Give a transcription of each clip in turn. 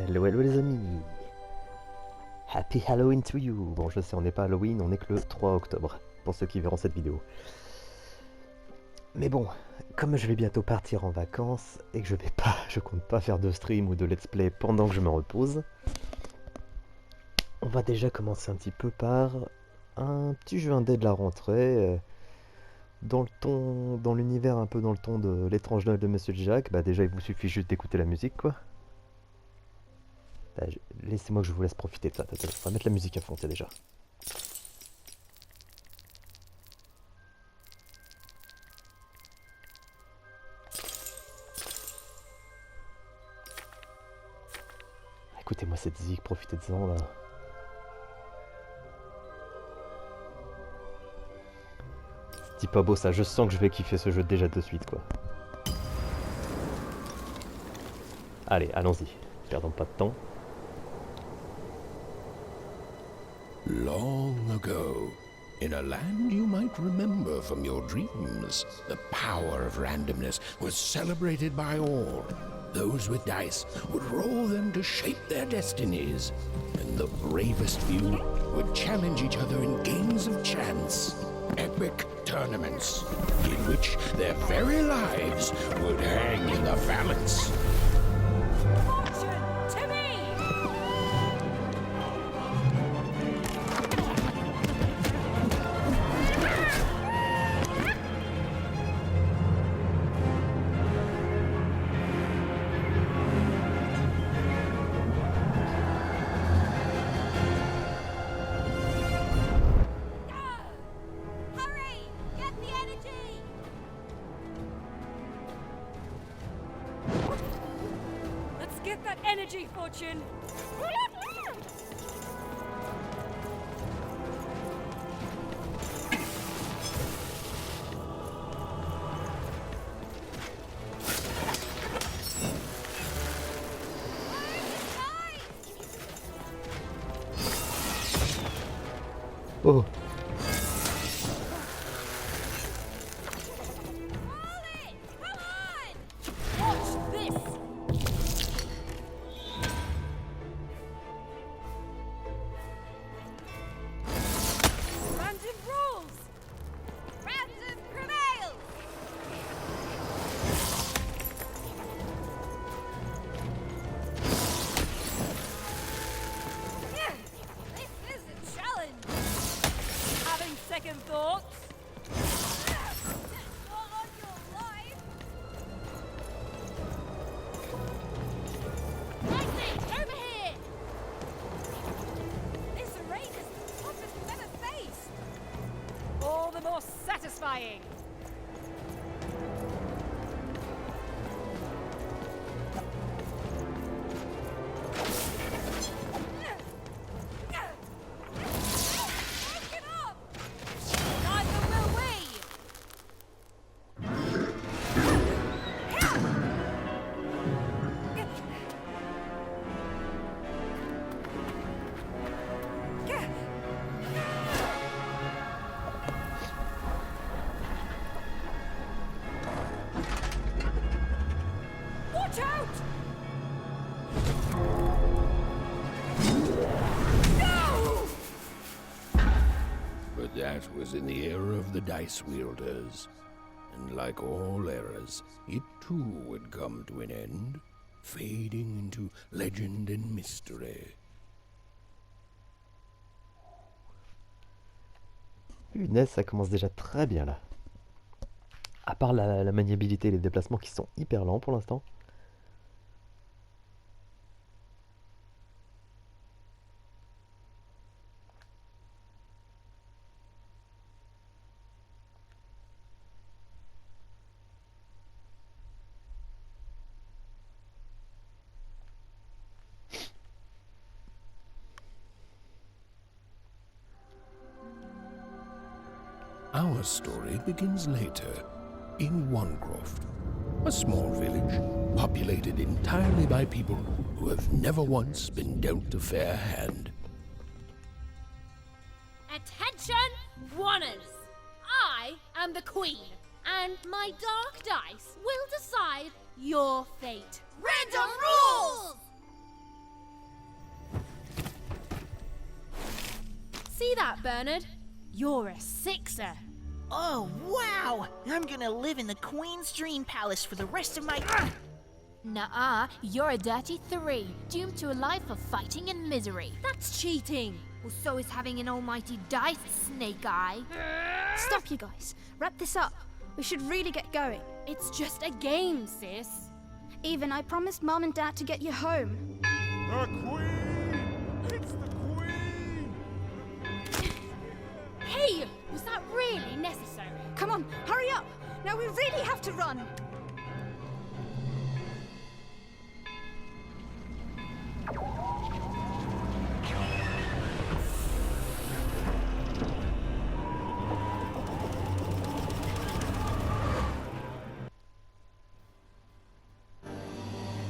Hello, hello les amis. Happy Halloween to you. Bon, je sais, on n'est pas Halloween, on est que le 3 octobre, pour ceux qui verront cette vidéo. Mais bon, comme je vais bientôt partir en vacances, et que je compte pas faire de stream ou de let's play pendant que je me repose, on va déjà commencer un petit peu par un petit jeu indé de la rentrée, dans l'univers un peu dans le ton de l'étrange Noël de Monsieur Jack. Bah déjà, il vous suffit juste d'écouter la musique, quoi. Bah, laissez-moi que je vous laisse profiter de ça. On va mettre la musique à fond, c'est déjà. Écoutez-moi cette zik, profitez-en là. C'est pas beau ça, je sens que je vais kiffer ce jeu déjà de suite, quoi. Allez, allons-y, perdons pas de temps. Long ago, in a land you might remember from your dreams, the power of randomness was celebrated by all. Those with dice would roll them to shape their destinies, and the bravest few would challenge each other in games of chance, epic tournaments, in which their very lives would hang in the balance. Energy, Fortune! Oh! Second thoughts? Over here! This array is the toughest we've ever faced. All the more satisfying. That was in the era of the dice wielders, and like all eras, it too would come to an end, fading into legend and mystery. Punaise, ça commence déjà très bien là. À part la maniabilité et les déplacements qui sont hyper lents pour l'instant. Our story begins later, in Wanecroft, a small village populated entirely by people who have never once been dealt a fair hand. Attention, Wanners! I am the Queen, and my dark dice will decide your fate. Random rules! that, Bernard? You're a sixer. Oh, wow! I'm gonna live in the Queen's Dream Palace for the rest of my... Nuh-uh, you're a dirty 3, doomed to a life of fighting and misery. That's cheating. Well, so is having an almighty dice, Snake Eye. Stop, you guys. Wrap this up. We should really get going. It's just a game, sis. Even, I promised Mom and Dad to get you home. The Queen! It's the Queen! Hey, was that really necessary? Come on, hurry up! Now we really have to run!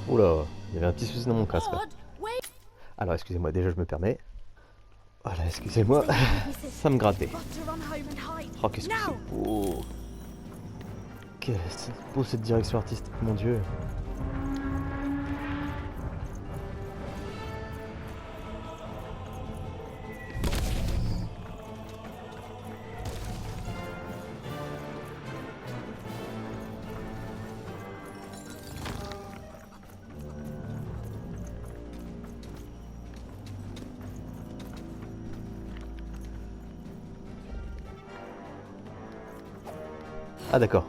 Oula, il y avait un petit souci dans mon casque là. Odd, wait. Alors excusez-moi, déjà je me permets. Voilà, excusez-moi, ça me grattait. Oh, qu'est-ce que c'est beau. C'est beau cette direction artistique, mon dieu. Ah d'accord.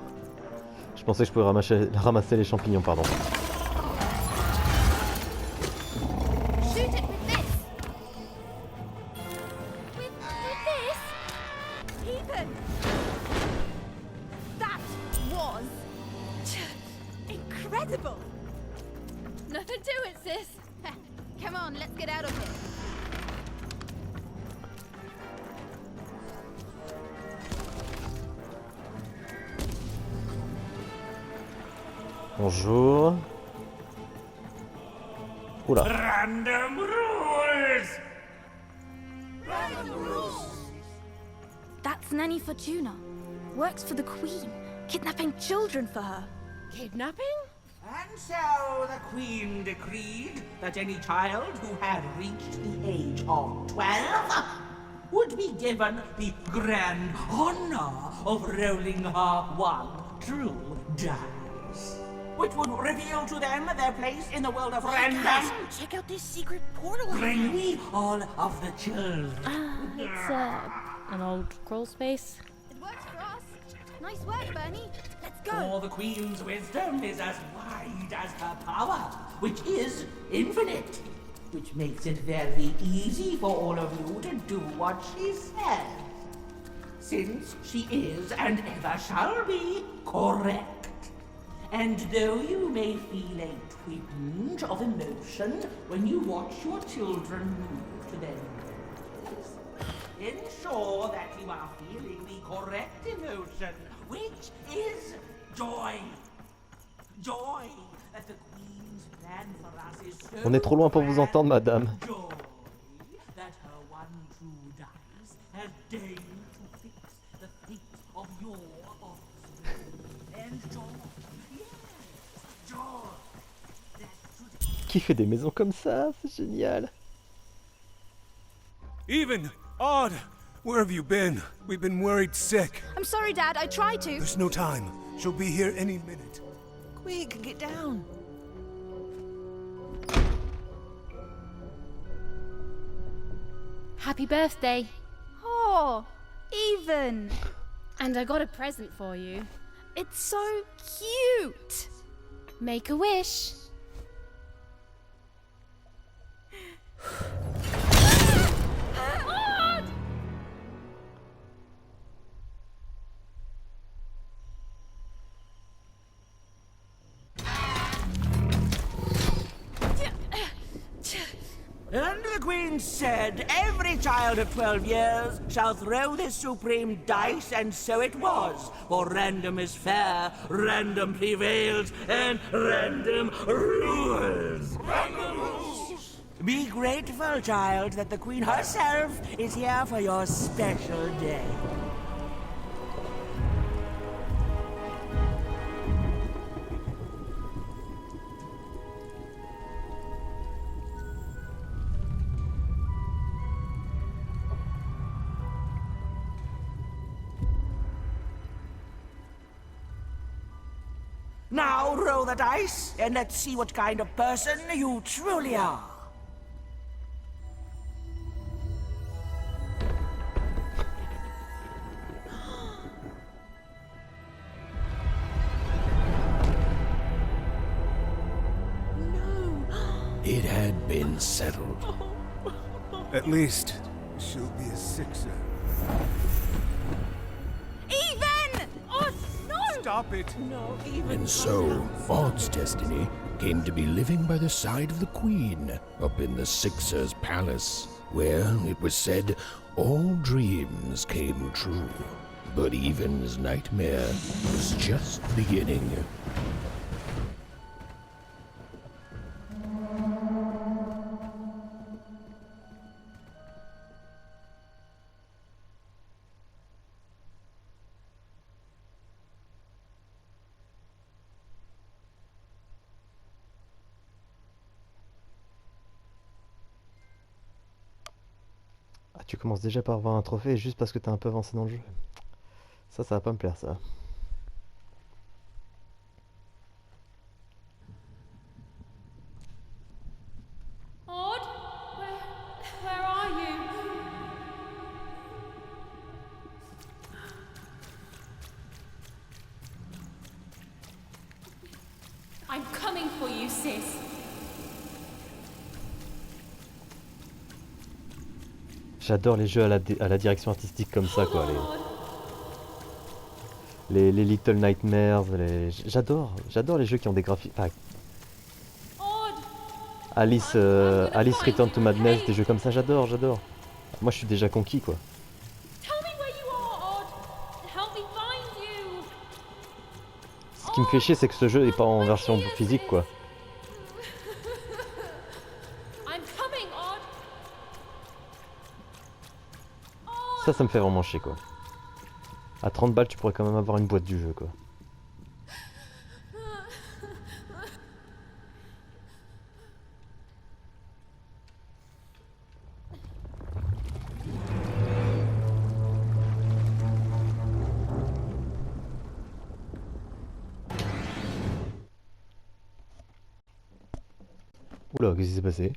Je pensais que je pouvais ramasser les champignons, pardon. Shoot it with this. With this? Ethan! That was... incredible! Nothing to it, sis. Come on, let's get out of here. Bonjour. Oula. Random rules! That's Nanny Fortuna. Works for the Queen, kidnapping children for her. Kidnapping? And so the Queen decreed that any child who had reached the age of 12 would be given the grand honor of rolling her one true dice, which would reveal to them their place in the world of random. Check out this secret portal. Bring me all of the children. It's an old crawl space. It works for us. Nice work, Bernie. Let's go. For the Queen's wisdom is as wide as her power, which is infinite, which makes it very easy for all of you to do what she says, since she is and ever shall be correct. And though you may feel a twinge of emotion when you watch your children move to their knees, ensure that you are feeling the correct emotion, which is joy. Joy that the Queen's plan for us is so On est trop loin pour vous entendre, madame. joy that her one true dice has deigned to fix the fate of your offspring. And joy. Qui fait des maisons comme ça? C'est génial. Even! Odd! Where have you been? We've been worried sick. I'm sorry, Dad. I tried to. There's no time. She'll be here any minute. Quick, get down. Happy birthday. Oh, Even. And I got a present for you. It's so cute. Make a wish. And the Queen said, every child of 12 years shall throw this supreme dice, and so it was. For random is fair, random prevails, and random rules. Random rules! Be grateful, child, that the Queen herself is here for your special day. Now roll the dice, and let's see what kind of person you truly are. It had been settled. At least, she'll be a sixer. Even! Oh, no! Stop it! No, even And so, Odd's destiny came to be living by the side of the Queen up in the Sixer's palace, where, it was said, all dreams came true. But Even's nightmare was just beginning. Ah, tu commences déjà par avoir un trophée juste parce que t'es un peu avancé dans le jeu. Ça va pas me plaire, ça. Odd? Where are you? I'm coming for you, sis. J'adore les jeux à la direction artistique comme ça, quoi. Les Little Nightmares, j'adore les jeux qui ont des graphiques. Enfin, Alice Return to Madness, des jeux comme ça, j'adore. Moi, je suis déjà conquis, quoi. Tell me where you are, Odd. Help me find you. Ce qui me fait chier, c'est que ce jeu est pas en version physique, quoi. I'm coming, Odd. Ça me fait vraiment chier, quoi. À 30 balles, tu pourrais quand même avoir une boîte du jeu, quoi. Oula, qu'est-ce qui s'est passé?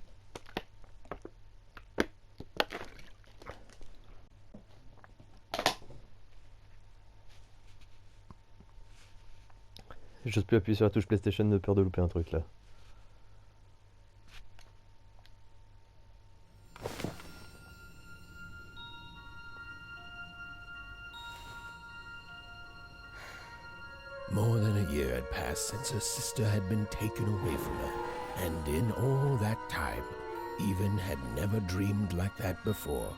J'ose plus appuyer sur la touche PlayStation de peur de louper un truc là. More than a year had passed since her sister had been taken away from her, and in all that time, Even had never dreamed like that before.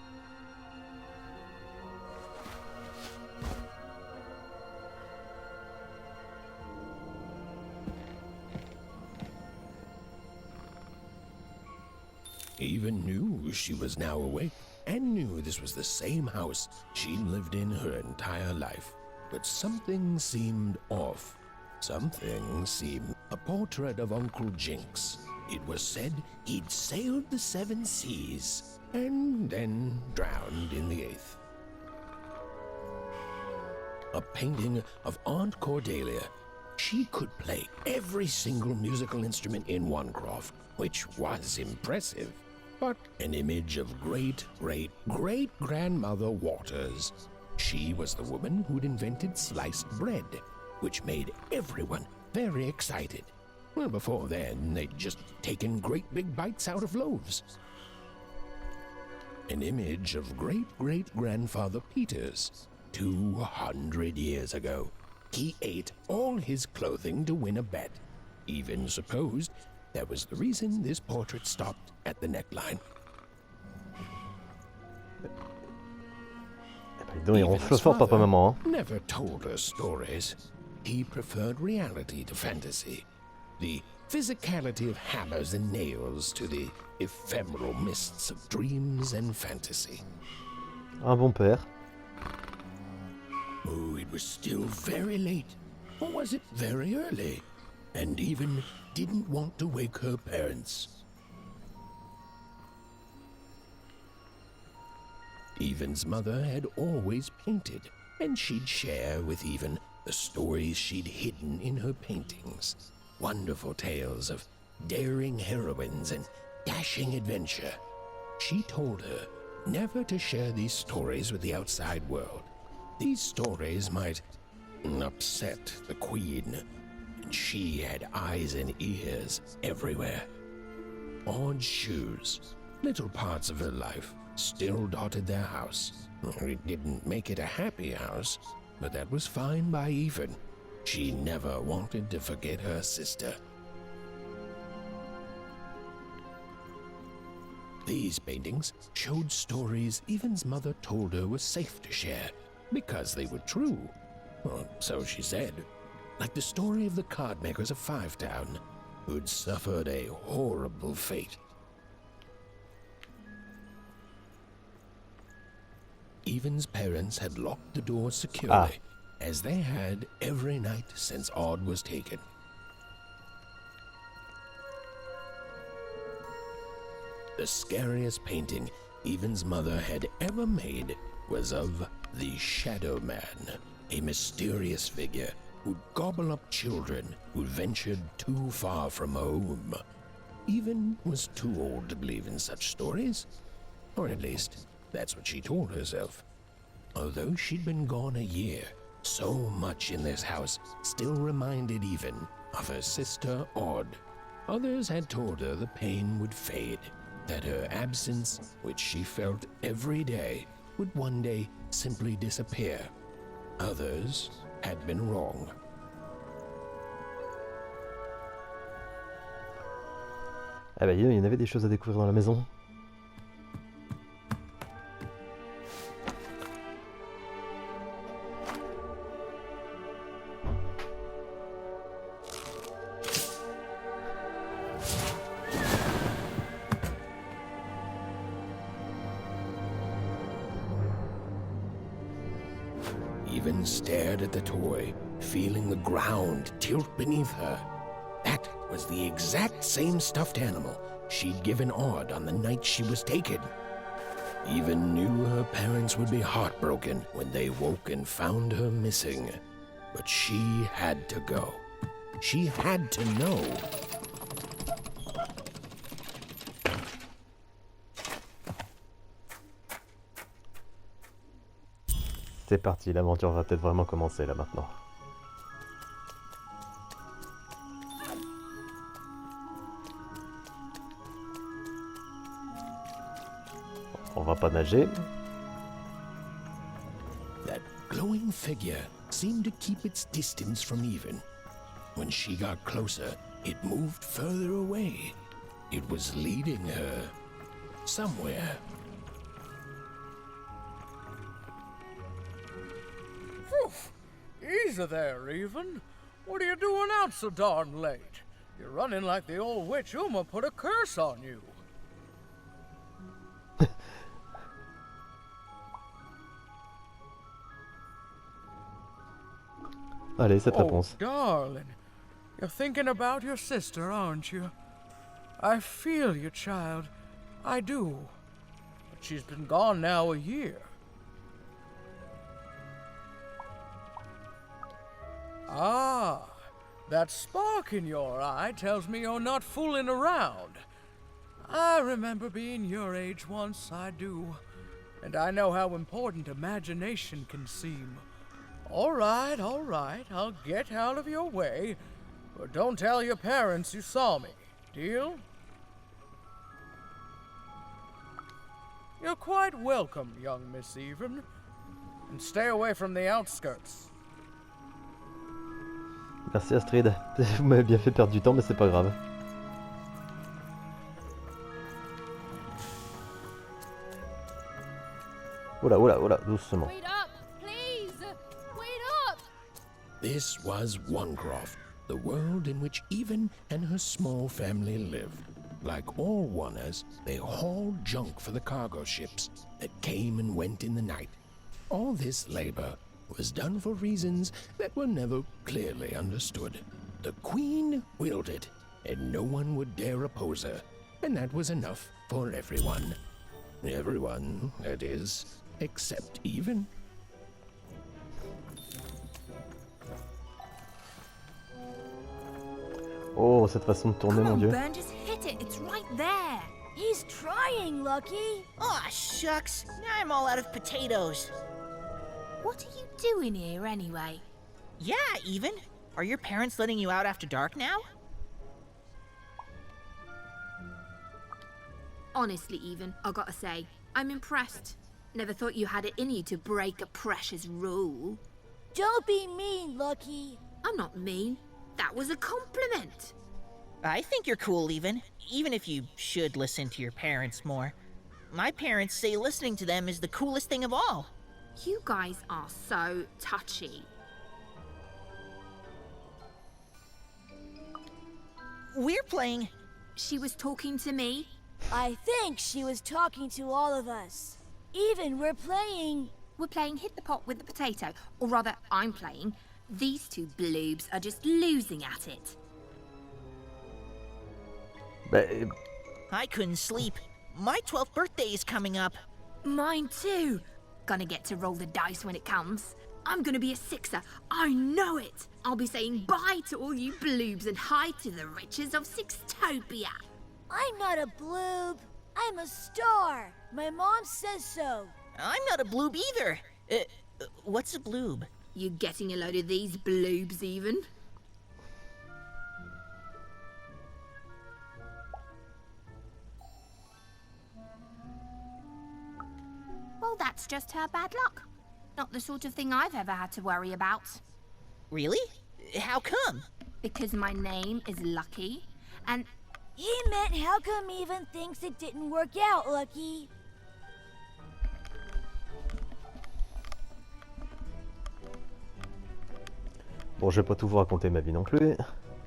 Even knew she was now awake, and knew this was the same house she'd lived in her entire life. But something seemed off. Something seemed... A portrait of Uncle Jinx. It was said he'd sailed the 7 seas, and then drowned in the 8th. A painting of Aunt Cordelia. She could play every single musical instrument in Onecroft, which was impressive. But an image of great-great-great-grandmother Waters. She was the woman who'd invented sliced bread, which made everyone very excited. Well, before then, they'd just taken great big bites out of loaves. An image of great-great-grandfather Peters, 200 years ago. He ate all his clothing to win a bet. Even supposed that was the reason this portrait stopped at the neckline. Donc il ronfle fort, papa, maman. Hein. Never told us stories. He preferred reality to fantasy. The physicality of hammers and nails to the ephemeral mists of dreams and fantasy. Un bon père. Oh, it was still very late. Or was it very early? And even didn't want to wake her parents. Even's mother had always painted, and she'd share with Even the stories she'd hidden in her paintings, wonderful tales of daring heroines and dashing adventure. She told her never to share these stories with the outside world. These stories might upset the Queen, and she had eyes and ears everywhere. Odd shoes, little parts of her life, still dotted their house. It didn't make it a happy house, but that was fine by Even. She never wanted to forget her sister. These paintings showed stories Even's mother told her were safe to share, because they were true. Or so she said. Like the story of the card makers of Five Town, who'd suffered a horrible fate. Even's parents had locked the door securely, as they had every night since Odd was taken. The scariest painting Even's mother had ever made was of the Shadow Man, a mysterious figure who'd gobble up children who'd ventured too far from home. Even was too old to believe in such stories, or at least that's what she told herself. Although she'd been gone a year, so much in this house still reminded Even of her sister Odd. Others had told her the pain would fade, that her absence, which she felt every day, would one day simply disappear. Others had been wrong. Ah bah il y en avait des choses à découvrir dans la maison. Even stared at the toy, feeling the ground tilt beneath her. That was the exact same stuffed animal she'd given Odd on the night she was taken. Even knew her parents would be heartbroken when they woke and found her missing. But she had to go. She had to know. C'est parti, l'aventure va peut-être vraiment commencer là maintenant. On va pas nager. That glowing figure seemed to keep its distance from Even. When she got closer, it moved further away. It was leading her somewhere. Easy there, Even. What are you doing out so darn late? You're running like the old witch Uma put a curse on you. Allez, cette réponse. Darling, you're thinking about your sister, aren't you? I feel you, child. I do. But she's been gone now a year. Ah, that spark in your eye tells me you're not fooling around. I remember being your age once, I do. And I know how important imagination can seem. All right, I'll get out of your way. But don't tell your parents you saw me. Deal? You're quite welcome, young Miss Even. And stay away from the outskirts. Merci Astrid. Vous m'avez bien fait perdre du temps, mais c'est pas grave. Oula, oula, oula, doucement. Wait up, please! Wait up! This was Onecroft, the world in which Even and her small family lived. Like all Oners, they hauled junk for the cargo ships that came and went in the night. All this labor was done for reasons that were never clearly understood. The Queen willed it, and no one would dare oppose her, and that was enough for everyone. Everyone, that is, except Even. Oh, cette façon de tourner, Come mon on, dieu. Ben, just hit it. It's right there. He's trying, Lucky. Aw, shucks. Now I'm all out of potatoes. What are you doing here anyway? Yeah, even. Are your parents letting you out after dark now? Honestly, Even, I gotta say, I'm impressed. Never thought you had it in you to break a precious rule. Don't be mean, Lucky. I'm not mean. That was a compliment. I think you're cool, even if you should listen to your parents more. My parents say listening to them is the coolest thing of all. You guys are so touchy. We're playing... She was talking to me. I think she was talking to all of us. Even we're playing... We're playing Hit the Pot with the Potato. Or rather, I'm playing. These two bloobs are just losing at it. Bah, I couldn't sleep. My 12th birthday is coming up. Mine too. Gonna get to roll the dice when it comes. I'm gonna be a sixer. I know it. I'll be saying bye to all you bloobs and hi to the riches of Sixtopia. I'm not a bloob. I'm a star. My mom says so. I'm not a bloob either. What's a bloob? You getting a load of these bloobs, Even? Well, that's just her bad luck. Not the sort of thing I've ever had to worry about. Really? How come? Because my name is Lucky, and He meant how come Even thinks it didn't work out, Lucky? bon, je vais pas tout vous raconter ma vie non plus.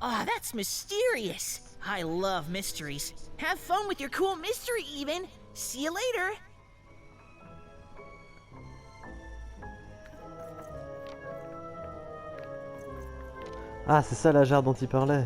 Ah, that's mysterious. I love mysteries. Have fun with your cool mystery, even. See you later. Ah, c'est ça la jarre dont il parlait.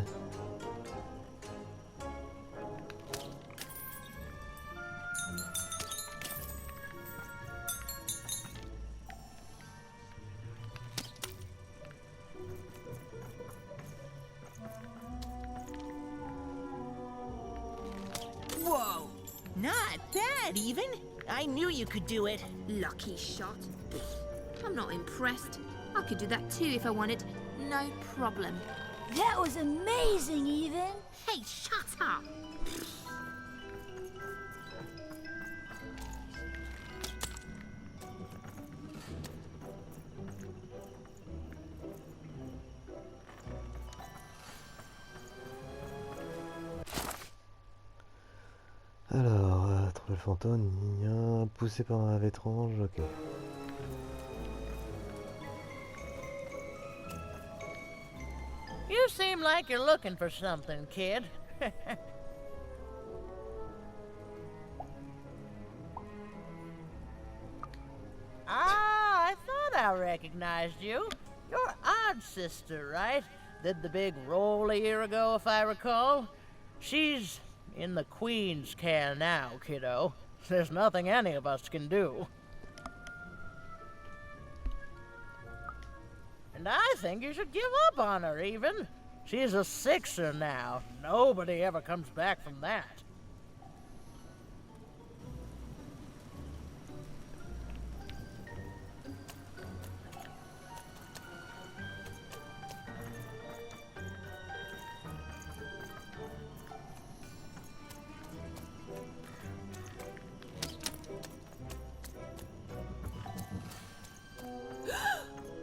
Whoa. Not bad, even. I knew you could do it. lucky shot. I'm not impressed. I could do that too if I wanted. No problem. That was amazing, Even. Hey, shut up! Alors, trouver le fantôme, gna, poussé par un rêve étrange, ok. You seem like you're looking for something, kid. I thought I recognized you. You're Odd Sister, right? Did the big roll a year ago, if I recall. She's in the Queen's care now, kiddo. There's nothing any of us can do. And I think you should give up on her, even. She's a sixer now. Nobody ever comes back from that.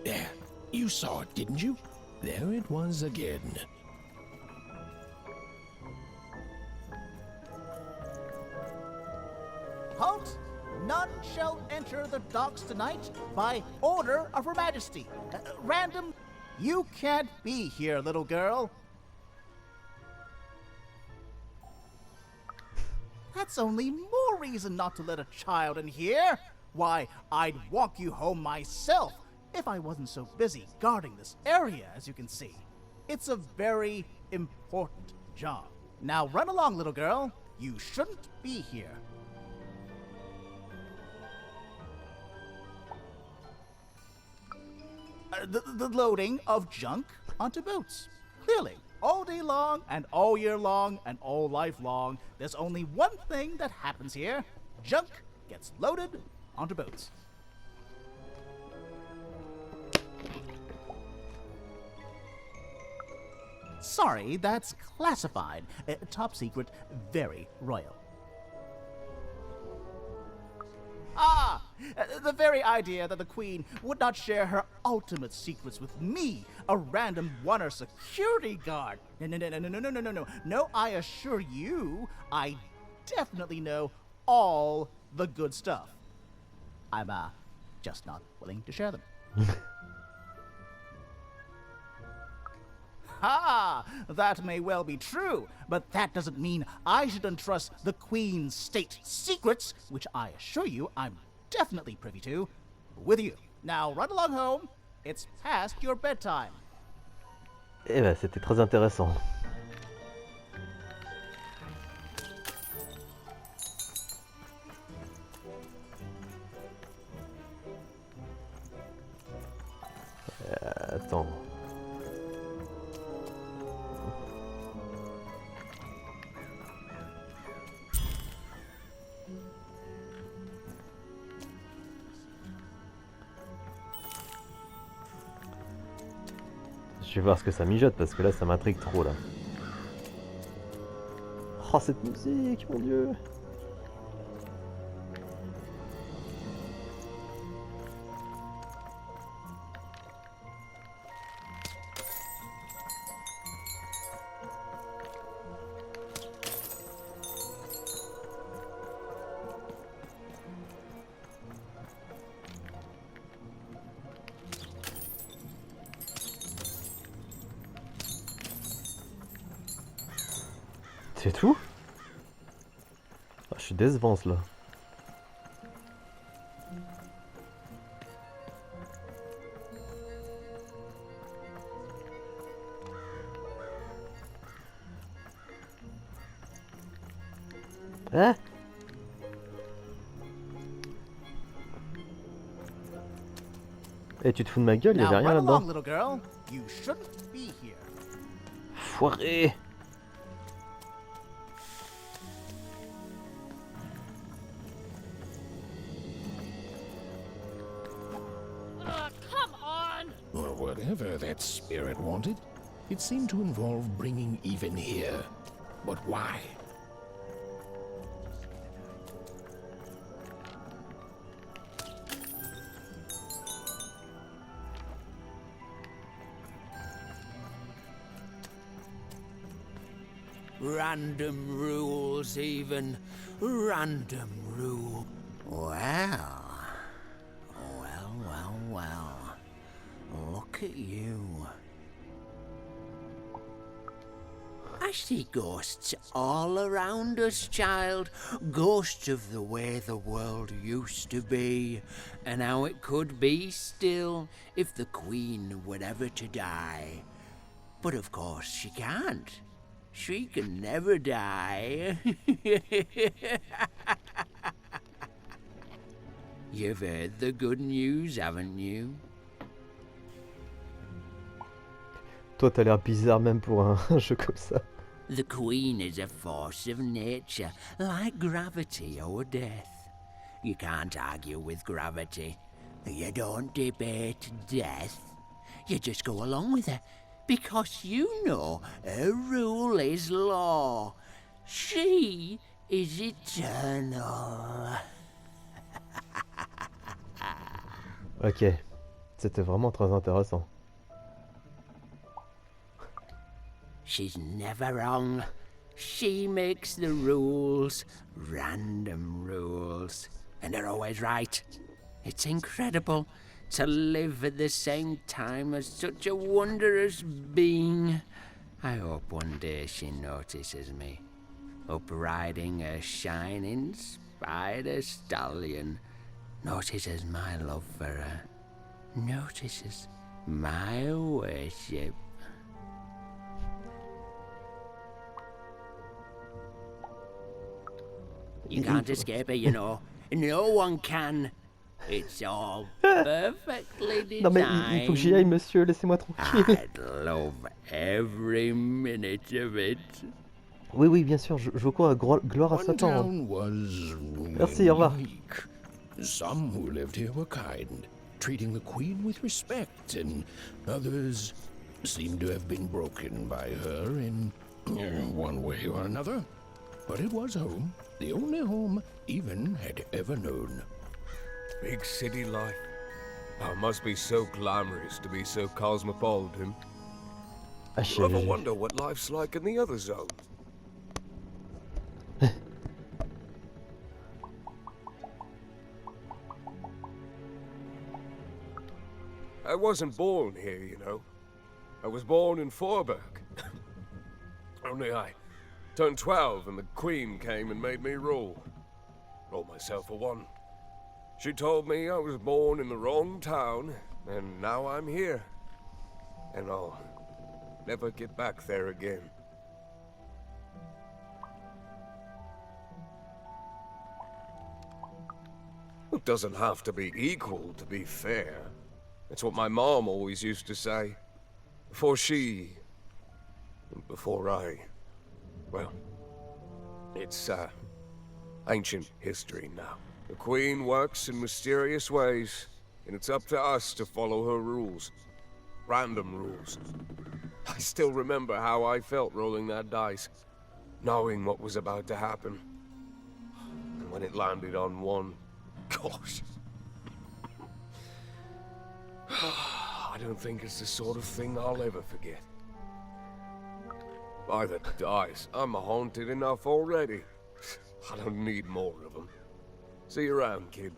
There. You saw it, didn't you? There it was again. Halt! None shall enter the docks tonight by order of Her Majesty. Random, you can't be here, little girl. That's only more reason not to let a child in here. Why, I'd walk you home myself if I wasn't so busy guarding this area, as you can see. It's a very important job. Now run along, little girl. You shouldn't be here. The loading of junk onto boots. Clearly, All day long, and all year long, and all life long, there's only one thing that happens here. Junk gets loaded onto boats. Sorry, that's classified. Top secret, very royal. Ah! The very idea that the Queen would not share her ultimate secrets with me, a random one-er security guard. No, I assure you, I definitely know all the good stuff. I'm, just not willing to share them. Ha! That may well be true, but that doesn't mean I should entrust the Queen's state secrets, which I assure you I'm definitely privy to, with you. Now run along home. It's past your bedtime. Eh ben, c'était très intéressant. Attends. Je vais voir ce que ça mijote parce que là ça m'intrigue trop là. Oh cette musique, mon dieu. C'est tout? Ah, je suis décevance là. Hein? Eh, tu te fous de ma gueule, il y avait rien là-dedans. Foiré! Whatever that spirit wanted, it seemed to involve bringing even here. But why? Random rules, even. Random rule. Well. Look at you. I see ghosts all around us, child. Ghosts of the way the world used to be, and how it could be still if the Queen were ever to die. But of course she can't. She can never die. You've heard the good news, haven't you? Toi, t'as l'air bizarre même pour un jeu comme ça. The Queen is a force of nature, like gravity or death. You can't argue with gravity. You don't debate death. You just go along with her, because you know her rule is law. She is eternal. Ok, c'était vraiment très intéressant. She's never wrong. She makes the rules, random rules, and they're always right. It's incredible to live at the same time as such a wondrous being. I hope one day she notices me, up riding a shining spider stallion, notices my love for her, notices my worship. You can't escape her, you know. No one can. It's all perfectly Non mais il faut que j'y aille, designed. monsieur, laissez-moi tranquille. I'd love every minute of it. Oui, oui, bien sûr, je cours à gloire à One Satan. Hein. town was Merci, au revoir. unique. Some who lived here were kind, treating the queen with respect, and others seemed to have been broken by her in one way or another. But it was home, the only home Even had ever known. Big city life. Oh, must be so glamorous to be so cosmopolitan. You ever wonder what life's like in the other zone? I wasn't born here, you know. I was born in Forberg. Only I turned 12 and the Queen came and made me rule. Roll myself for one. She told me I was born in the wrong town, and now I'm here. And I'll never get back there again. It doesn't have to be equal to be fair. That's what my mom always used to say. Before I... Well, it's, ancient history now. The Queen works in mysterious ways, and it's up to us to follow her rules. Random rules. I still remember how I felt rolling that dice, knowing what was about to happen. And when it landed on one, gosh. I don't think it's the sort of thing I'll ever forget. By the dice, I'm haunted enough already. I don't need more of them. See you around, kid.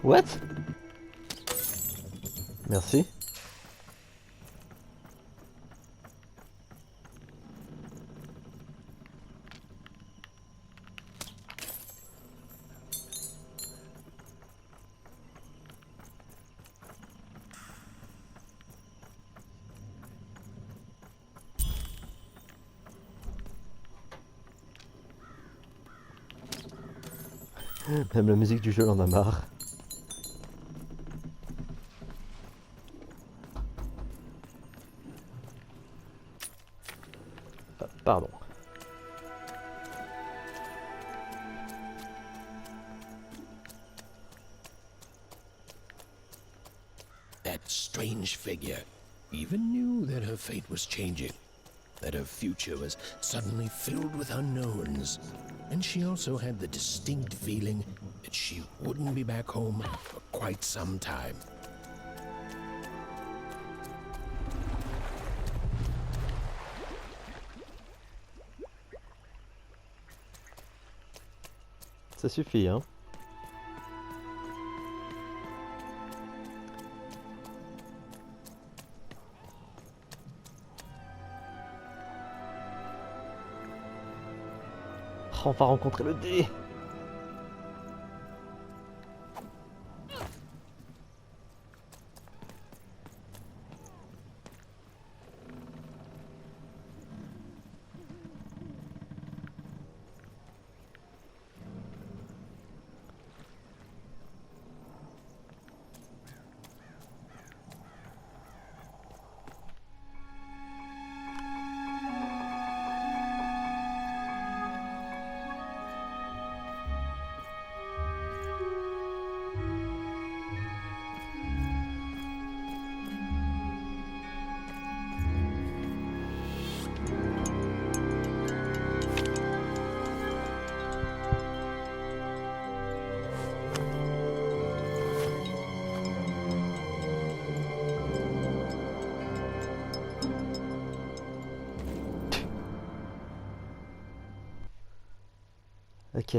What? Merci. Même la musique du jeu en a marre. Ah, pardon. That strange figure even knew that her fate was changing, that her future was suddenly filled with unknowns. And she also had the distinct feeling that she wouldn't be back home for quite some time. Ça suffit, hein. Oh, on va rencontrer le dé. Ok.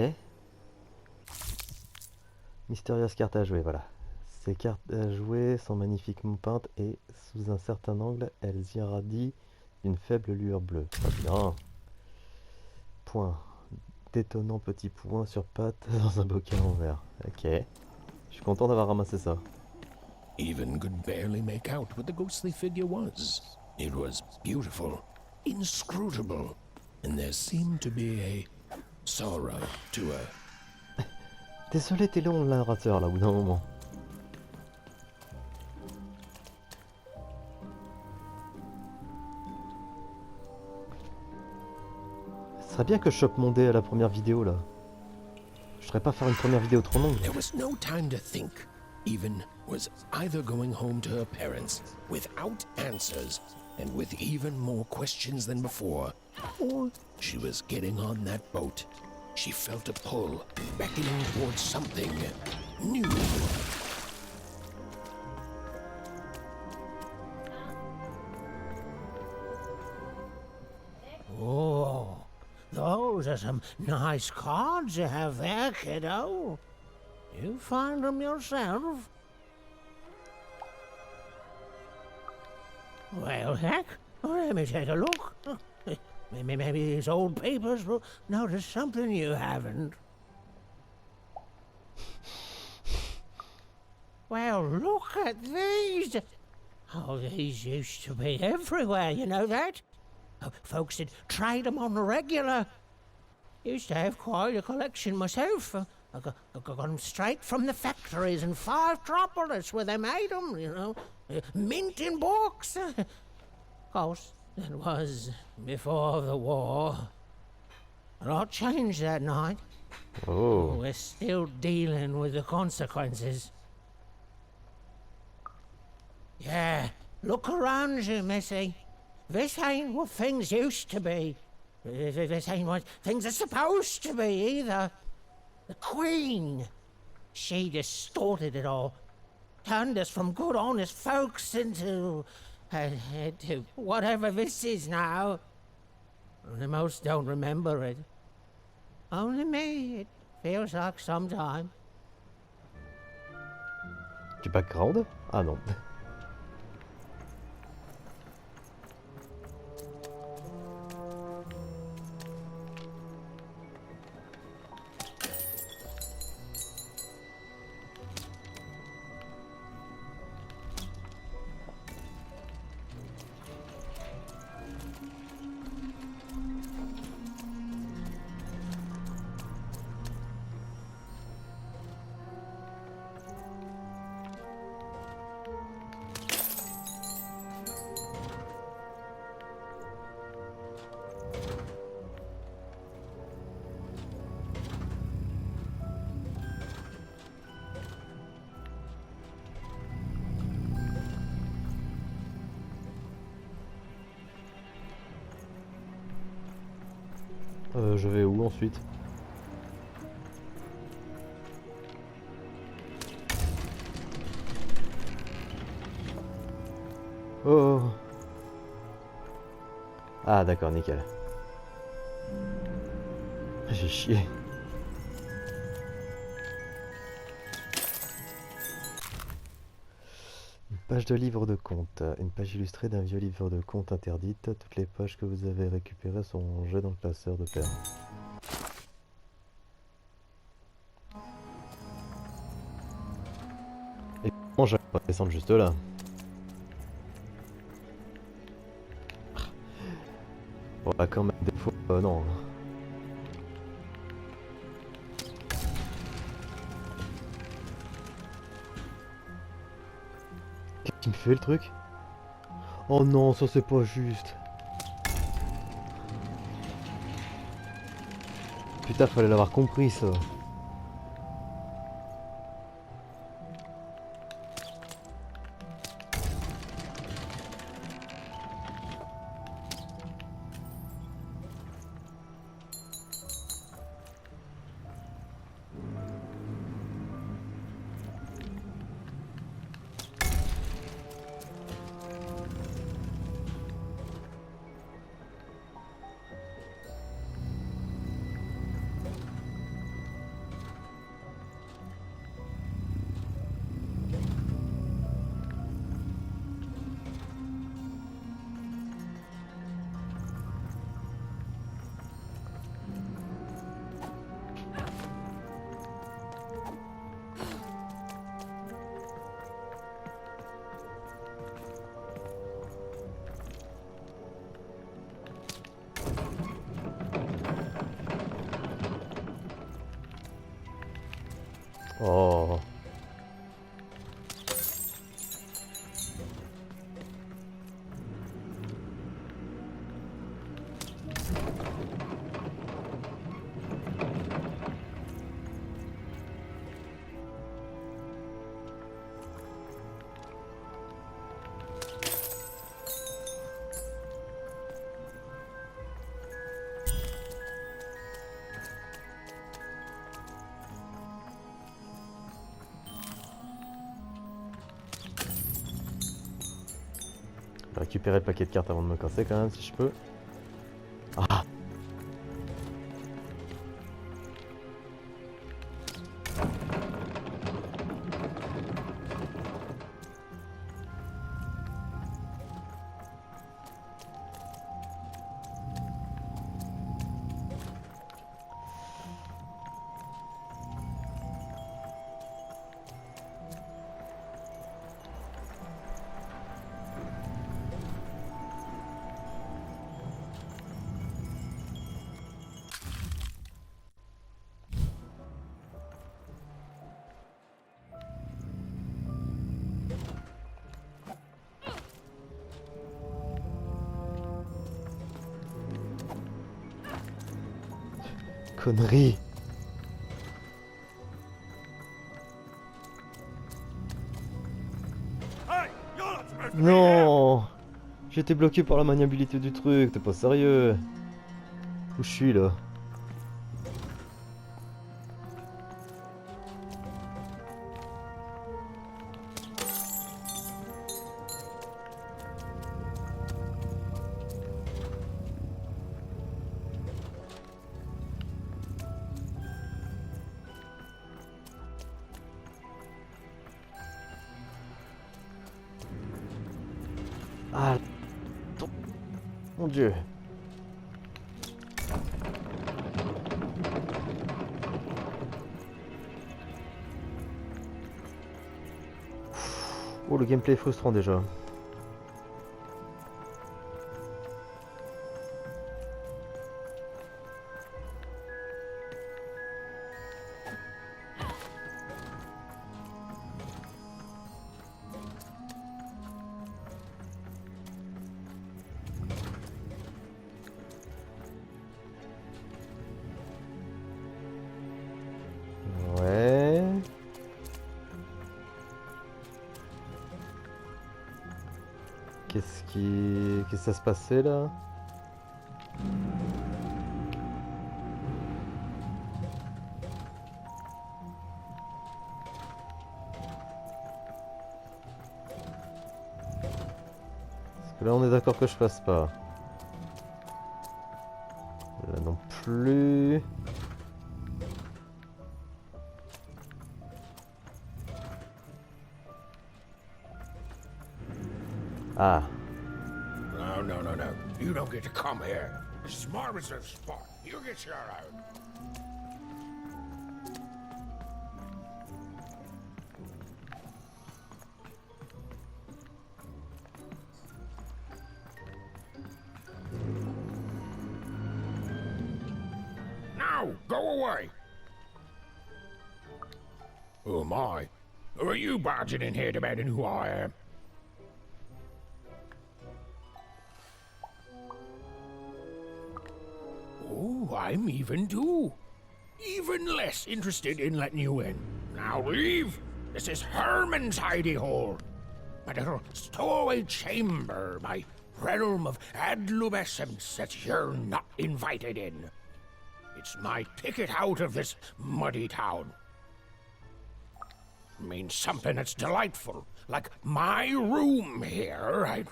Mystérieuse carte à jouer, voilà. Ces cartes à jouer sont magnifiquement peintes et sous un certain angle, elles irradient une faible lueur bleue. Très bien. Point. D'étonnants petits points sur pattes dans un bocal en verre. Ok. Je suis content d'avoir ramassé ça. Even could barely make out what the ghostly figure was. It was beautiful, inscrutable, and there seemed to be a sorrow to her. Désolé, t'es long le narrateur là, au bout d'un moment. Ce serait bien que je chope mon dé à la première vidéo là. Je ferais pas faire une première vidéo trop longue. There was no time to think. Even was either going home to her parents without answers and with even more questions than before, or she was getting on that boat. She felt a pull, beckoning towards something new. Oh, those are some nice cards you have there, kiddo. You find them yourself? Well, heck, let me take a look. Maybe these old papers will notice something you haven't. Well, look at these. Oh, these used to be everywhere, you know that? Folks would trade them on the regular. Used to have quite a collection myself. I got them straight from the factories in 5 Tropolis where they made them, you know. Mint in books. Of course, that was before the war. A lot changed that night. Oh. We're still dealing with the consequences. Yeah, look around you, Missy. This ain't what things used to be. This ain't what things are supposed to be either. The Queen, she distorted it all. Turned us from good, honest folks into whatever this is now. The most don't remember it. Only me, it feels like some time. Du background? Ah non. Je vais où ensuite? Oh. Ah d'accord, nickel. J'ai chié. Une page de livre de contes. Une page illustrée d'un vieux livre de contes interdite. Toutes les pages que vous avez récupérées sont rangées dans le classeur de paire. Et comment j'allais pas descendre juste là? Bon bah quand même des fois non. Qu'est-ce qui me fait le truc? Oh non, ça c'est pas juste. Putain, fallait l'avoir compris ça. Oh. Récupérer le paquet de cartes avant de me casser quand même si je peux. Ah! Connerie. Non, j'étais bloqué par la maniabilité du truc, t'es pas sérieux. Où je suis là? Ah, mon Dieu. Oh, le gameplay est frustrant déjà. Ouais. Qu'est-ce que ça se passait là? Parce que là on est d'accord que je fasse pas. Là non plus. Ah. No, no, no, no. You don't get to come here. This is my reserved spot. You get your own. Now, go away. Who am I? Who are you barging in here demanding who I am? Oh, I'm even too. Even less interested in letting you in. Now leave. This is Herman's hidey hole. My little stowaway chamber, my realm of adolescence that you're not invited in. It's my ticket out of this muddy town. Means something that's delightful, like my room here.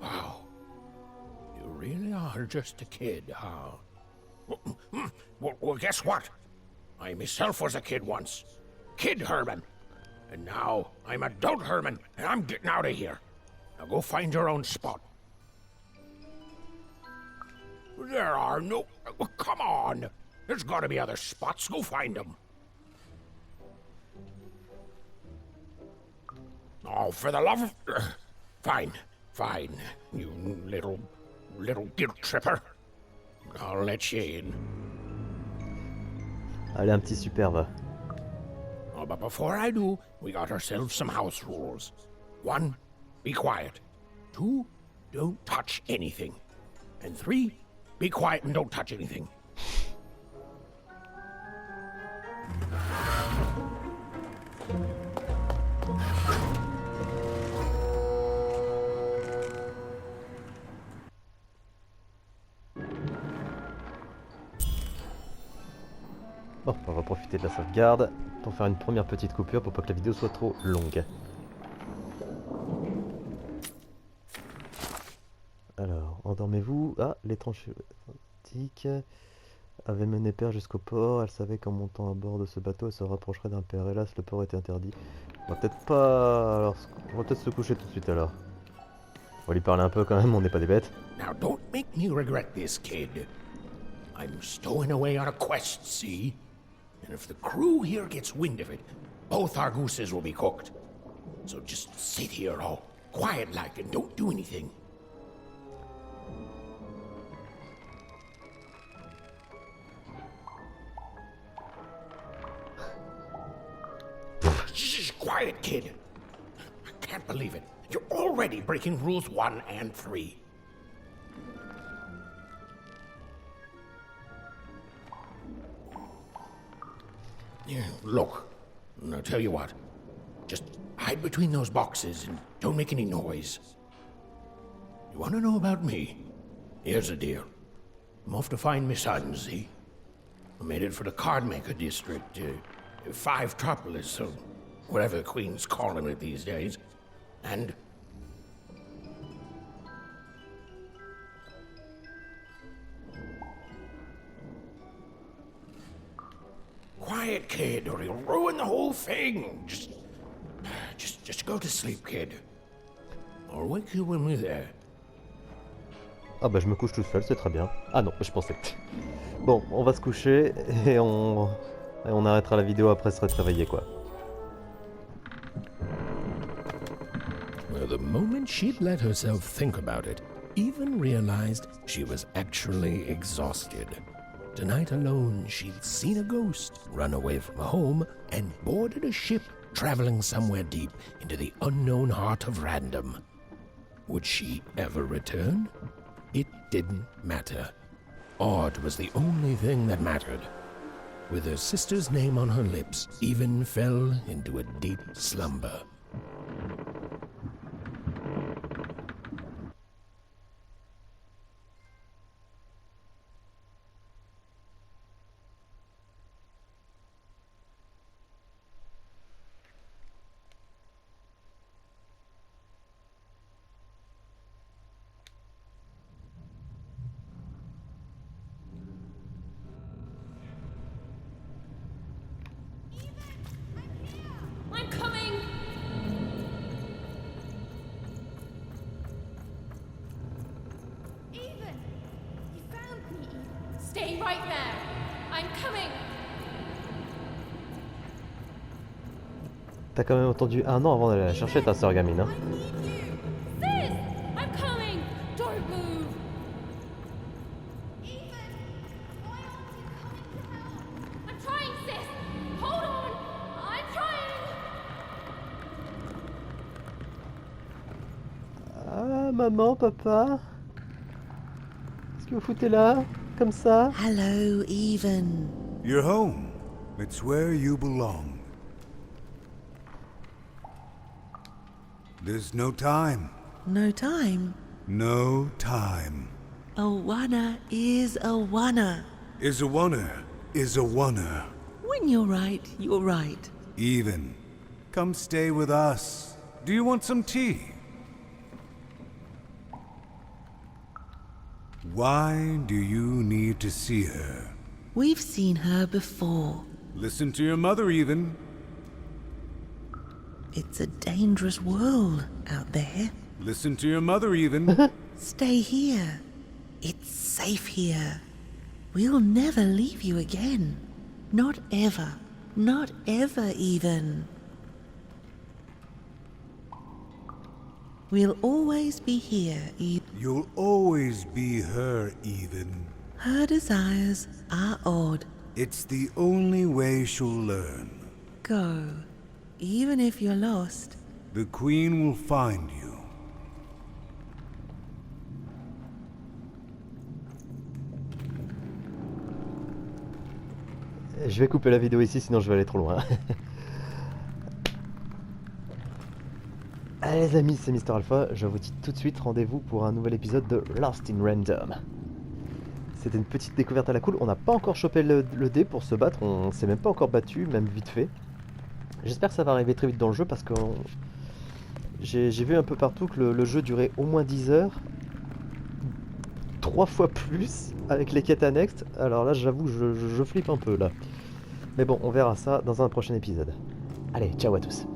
Wow. You really are just a kid, huh? Well, guess what? I myself was a kid once. Kid Herman. And now I'm adult Herman, and I'm getting out of here. Now go find your own spot. There are no... Well, come on. There's gotta be other spots. Go find them. Oh, for the love of... Fine, fine, you little guilt tripper. I'll let you in. Allez, un petit superbe. Oh, but before I do, we got ourselves some house rules. 1, be quiet. 2, don't touch anything. And 3, be quiet and don't touch anything. Bon, on va profiter de la sauvegarde pour faire une première petite coupure pour pas que la vidéo soit trop longue. Alors, endormez-vous. Ah, l'étrange antique avait mené Père jusqu'au port. Elle savait qu'en montant à bord de ce bateau, elle se rapprocherait d'un père. Hélas, le port était interdit. On va peut-être pas... Alors, on va peut-être se coucher tout de suite alors. On va lui parler un peu quand même, on n'est pas des bêtes. Now don't make me regret this, kid. I'm stowing away on a quest, see? And if the crew here gets wind of it, both our gooses will be cooked. So just sit here all quiet like and don't do anything. Shh, quiet, kid. I can't believe it. You're already breaking rules 1 and 3. Yeah, look, I'll tell you what. Just hide between those boxes and don't make any noise. You want to know about me? Here's the deal. I'm off to find my son, see? I'm headed for the cardmaker district, 5 Tropolis, or whatever the Queen's calling it these days. And... Quiet, kid, or you'll ruin the whole thing. Just go to sleep, kid. I'll wake you when we're there. Ah bah je me couche tout seul, c'est très bien. Ah non, je pensais. Bon, on va se coucher et on arrêtera la vidéo après se réveiller quoi. Well, the moment she'd let herself think about it, even realized she was actually exhausted. Tonight alone, she'd seen a ghost, run away from home, and boarded a ship traveling somewhere deep into the unknown heart of Random. Would she ever return? It didn't matter. Odd was the only thing that mattered. With her sister's name on her lips, Even fell into a deep slumber. I'm coming! Even! You found me, Even. Stay right there! I'm coming! T'as quand même entendu un an avant d'aller la chercher ta sœur gamine, hein. Sis! I'm coming! Don't move! Even! Why aren't you coming to help? I'm trying, sis! Hold on! I'm trying! Ah, maman, papa. Qu'est-ce que vous foutez là? Comme ça? Hello, Even. You're home. It's where you belong. There's no time. No time? No time. A wanna is a wanna. Is a oneer. Is a oneer. When you're right, you're right. Even. Come stay with us. Do you want some tea? Why do you need to see her? We've seen her before. Listen to your mother, Even. It's a dangerous world out there. Listen to your mother, Even. Stay here. It's safe here. We'll never leave you again. Not ever. Not ever, Even. We'll always be here, Even. You'll always be her, Even. Her desires are odd, It's the only way she'll learn. Go, even if you're lost. The Queen will find you. Je vais couper la vidéo ici, sinon je vais aller trop loin. Allez les amis, c'est Mister Alpha, je vous dis tout de suite rendez-vous pour un nouvel épisode de Lost in Random. C'était une petite découverte à la cool, on n'a pas encore chopé le dé pour se battre, on s'est même pas encore battu, même vite fait. J'espère que ça va arriver très vite dans le jeu parce que j'ai vu un peu partout que le jeu durait au moins 10 heures. 3 fois plus avec les quêtes annexes, alors là j'avoue je flippe un peu là. Mais bon, on verra ça dans un prochain épisode. Allez, ciao à tous.